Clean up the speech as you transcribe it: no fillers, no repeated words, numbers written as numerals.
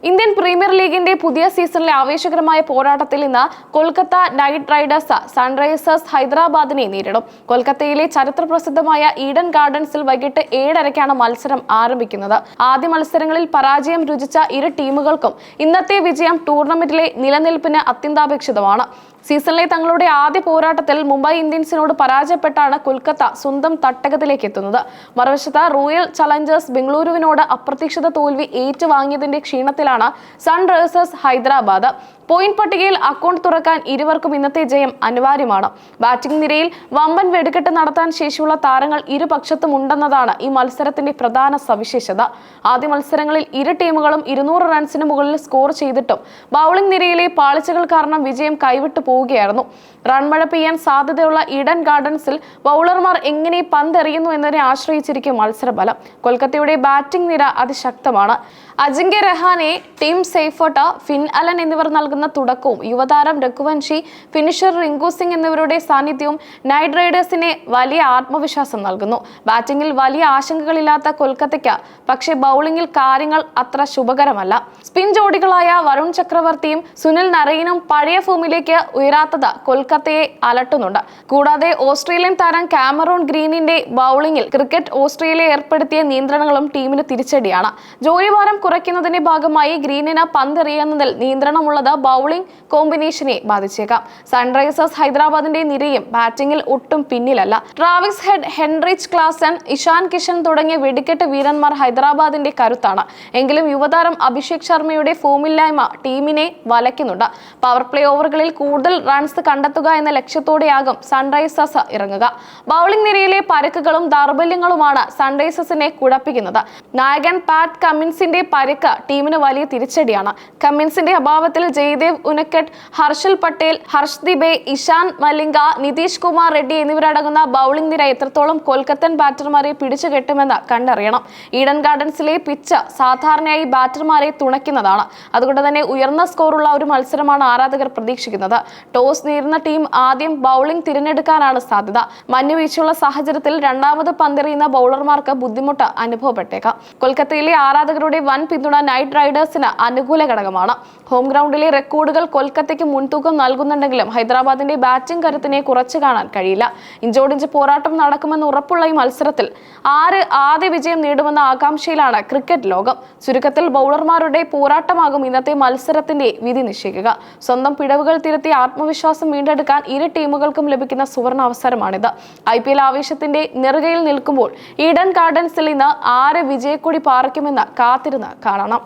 Indian premier ലീഗിന്റെ പുതിയ സീസണിലെ ആവേശകരമായ പോരാട്ടത്തിൽ ഇന്ന് കൊൽക്കത്ത നൈറ്റ് റൈഡേഴ്സ് സൺറൈസേഴ്സ് ഹൈദരാബാദിനെ നേരിടും. കൊൽക്കത്തയിലെ ചരിത്രപ്രസിദ്ധമായ ഈഡൻ ഗാർഡൻസിൽ വൈകിട്ട് 7:30-ക്കാണ് മത്സരം ആരംഭിക്കുന്നത്. ആദ്യ മത്സരങ്ങളിൽ പരാജയം രുചിച്ച ഇരു ടീമുകൾക്കും ഇന്നത്തെ വിജയം ടൂർണമെന്റിലെ നിലനിൽപ്പിന് അത്യന്താപേക്ഷിതമാണ്. സീസണിലെ തങ്ങളുടെ ആദ്യ പോരാട്ടത്തിൽ മുംബൈ ഇന്ത്യൻസിനോട് പരാജയപ്പെട്ടാണ് കൊൽക്കത്ത സ്വന്തം തട്ടകത്തിലേക്ക് എത്തുന്നത്. മറുവശത്ത് റോയൽ ചലഞ്ചേഴ്സ് ബംഗളൂരുവിനോട് അപ്രതീക്ഷിത തോൽവി ഏറ്റുവാങ്ങിയതിന്റെ ക്ഷീണത്തിലാണ് സൺറൈസേഴ്സ് ഹൈദരാബാദ്. പോയിന്റ് പട്ടികയിൽ അക്കൗണ്ട് തുറക്കാൻ ഇരുവർക്കും ഇന്നത്തെ ജയം അനിവാര്യമാണ്. ബാറ്റിംഗ് നിരയിൽ വമ്പൻ വെടിക്കെട്ട് നടത്താൻ ശേഷിയുള്ള താരങ്ങൾ ഇരുപക്ഷത്തും ഉണ്ടെന്നതാണ് ഈ മത്സരത്തിന്റെ പ്രധാന സവിശേഷത. ആദ്യ മത്സരങ്ങളിൽ ഇരു ടീമുകളും 200 റൺസിന് മുകളിൽ സ്കോർ ചെയ്തിട്ടും ബൌളിംഗ് നിരയിലെ പാളിച്ചകൾ കാരണം വിജയം കൈവിട്ടു പോവുകയായിരുന്നു. റൺമഴ പെയ്യാൻ സാധ്യതയുള്ള ഈഡൻ ഗാർഡൻസിൽ ബൌളർമാർ എങ്ങനെ പന്തെറിയുന്നു എന്നതിനെ ആശ്രയിച്ചിരിക്കും മത്സരഫലം. കൊൽക്കത്തയുടെ ബാറ്റിംഗ് നിര അതിശക്തമാണ്. Ajinkya Rahane, Tim Seifert, Finn Allen എന്നിവർ നൽകുന്ന തുടക്കവും യുവതാരം രഘുവൻഷി, ഫിനിഷർ റിങ്കു സിംഗ് എന്നിവരുടെ സാന്നിധ്യവും നൈറ്റ് റൈഡേഴ്സിനെ വലിയ ആത്മവിശ്വാസം നൽകുന്നു. ബാറ്റിംഗിൽ വലിയ ആശങ്കകളില്ലാത്ത കൊൽക്കത്തയ്ക്ക് പക്ഷേ ബൌളിംഗിൽ കാര്യങ്ങൾ അത്ര ശുഭകരമല്ല. സ്പിൻ ജോഡികളായ വരുൺ ചക്രവർത്തിയും സുനിൽ നരൈനും പഴയ ഫോമിലേക്ക് ഉയരാത്തത് കൊൽക്കത്തയെ അലട്ടുന്നുണ്ട്. കൂടാതെ ഓസ്ട്രേലിയൻ താരം കാമറൂൺ ഗ്രീനിന്റെ ബൌളിംഗിൽ ക്രിക്കറ്റ് ഓസ്ട്രേലിയ ഏർപ്പെടുത്തിയ നിയന്ത്രണങ്ങളും ടീമിന് തിരിച്ചടിയാണ്. ജോലിഭാരം കുറയ്ക്കുന്നതിന്റെ ഭാഗമായി ഗ്രീനിന് പന്തെറിയുന്നതിൽ നിയന്ത്രണമുള്ളത് ബൌളിംഗ് കോമ്പിനേഷനെ ബാധിച്ചേക്കാം. സൺറൈസേഴ്സ് ഹൈദരാബാദിന്റെ നിരയും ബാറ്റിംഗിൽ ഒട്ടും പിന്നിലല്ല. Travis Head, Heinrich Klaasen, Ishan Kishan തുടങ്ങിയ വെടിക്കെട്ട് വീരന്മാർ ഹൈദരാബാദിന്റെ കരുത്താണ്. എങ്കിലും യുവതാരം അഭിഷേക് ശർമ്മയുടെ ഫോമില്ലായ്മ ടീമിനെ വലയ്ക്കുന്നുണ്ട്. പവർ പ്ലേ ഓവറുകളിൽ കൂടുതൽ റൺസ് കണ്ടെത്തുക എന്ന ലക്ഷ്യത്തോടെയാകും സൺറൈസേഴ്സ് ഇറങ്ങുക. ബൌളിംഗ് നിരയിലെ പരുക്കുകളും ദൗർബല്യങ്ങളുമാണ് സൺറൈസേഴ്സിനെ കുഴപ്പിക്കുന്നത്. നായകൻ പാറ്റ് കമ്മിൻസിന്റെ പരിക്ക് ടീമിന് വലിയ തിരിച്ചടിയാണ്. കമ്മിൻസിന്റെ അഭാവത്തിൽ ജയ്ദേവ് ഉനക്കറ്റ്, ഹർഷൽ പട്ടേൽ, ഹർഷ്ദീപ്, ഇഷാൻ മലിംഗ, നിതീഷ് കുമാർ റെഡ്ഡി എന്നിവരടങ്ങുന്ന ബൌളിംഗ് നിര എത്രത്തോളം കൊൽക്കത്തൻ ബാറ്റർമാരെ പിടിച്ചുകെട്ടുമെന്ന് കണ്ടറിയണം. ഈഡൻ ഗാർഡൻസിലെ പിച്ച് സാധാരണയായി ബാറ്റർമാരെ തുണയ്ക്കുന്നതാണ്. അതുകൊണ്ട് തന്നെ ഉയർന്ന സ്കോറുള്ള ഒരു മത്സരമാണ് ആരാധകർ പ്രതീക്ഷിക്കുന്നത്. ടോസ് നേരിടുന്ന ടീം ആദ്യം ബൌളിംഗ് തിരഞ്ഞെടുക്കാനാണ് സാധ്യത. മഞ്ഞുവീഴ്ചയുള്ള സാഹചര്യത്തിൽ രണ്ടാമത് പന്തെറിയുന്ന ബൌളർമാർക്ക് ബുദ്ധിമുട്ട് അനുഭവപ്പെട്ടേക്കാം. കൊൽക്കത്തയിലെ ആരാധകരുടെ വൻ പിന്തുണ നൈറ്റ് റൈഡേഴ്സിന് അനുകൂല ഘടകമാണ്. ഹോം ഗ്രൗണ്ടിലെ റെക്കോർഡുകൾ കൊൽക്കത്തയ്ക്ക് മുൻതൂക്കം നൽകുന്നുണ്ടെങ്കിലും ഹൈദരാബാദിന്റെ ബാറ്റിംഗ് കരുത്തിനെ കുറച്ചു കാണാൻ കഴിയില്ല. ഇഞ്ചോടിഞ്ച് പോരാട്ടം നടക്കുമെന്ന് ഉറപ്പുള്ള ഈ മത്സരത്തിൽ ആര് ആദ്യ വിജയം നേടുമെന്ന ആകാംക്ഷയിലാണ് ക്രിക്കറ്റ് ലോകം. ചുരുക്കത്തിൽ ബൌളർമാരുടെ പോരാട്ടമാകും ഇന്നത്തെ മത്സരത്തിന്റെ വിധി നിശ്ചയിക്കുക. സ്വന്തം പിഴവുകൾ തിരുത്തി ആത്മവിശ്വാസം വീണ്ടെടുക്കാൻ ഇരു ടീമുകൾക്കും ലഭിക്കുന്ന സുവർണ അവസരമാണിത്. IPL ആവേശത്തിന്റെ നെറുകയിൽ നിൽക്കുമ്പോൾ ഈഡൻ ഗാർഡൻസിൽ ഇന്ന് ആര് വിജയക്കൊടി പാറിക്കുമെന്ന് കാത്തിരുന്ന് കാണണം.